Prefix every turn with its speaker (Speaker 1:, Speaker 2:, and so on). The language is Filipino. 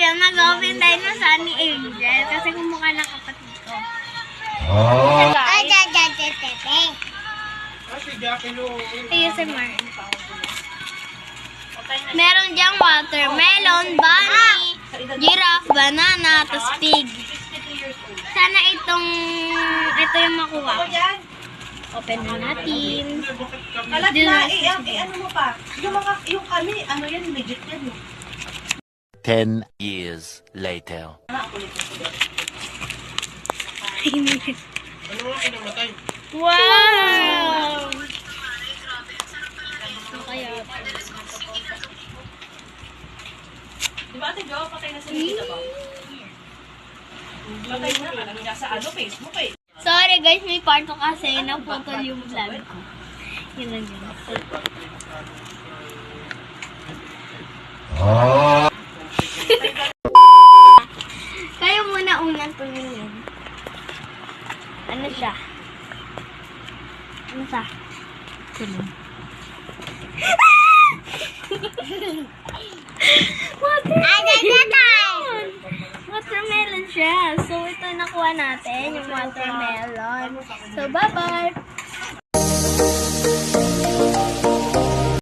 Speaker 1: tayo, mag-open tayo na Sunny Angel kasi kumukha ng kapatid ko. Ay, ASMR. Meron diyang watermelon, bunny, giraffe, banana, tapos pig. Sana ito yung makuha ko. Open na natin.
Speaker 2: Kalat na, ano mo pa? Yung kami, ano yan, legit yan.
Speaker 3: 10 years later.
Speaker 1: Wow!
Speaker 2: Di ba ate Jo, patay na si Nikita ba? Patay na, nasa Facebook eh.
Speaker 1: Sorry guys, may part ko kasi naputol yung vlog ko. Yun lang yun. Kayo muna unang tumingin. Ano siya? Ano siya? Watermelon! Watermelon siya. So, ito nakuha natin, yung watermelon. So, bye-bye!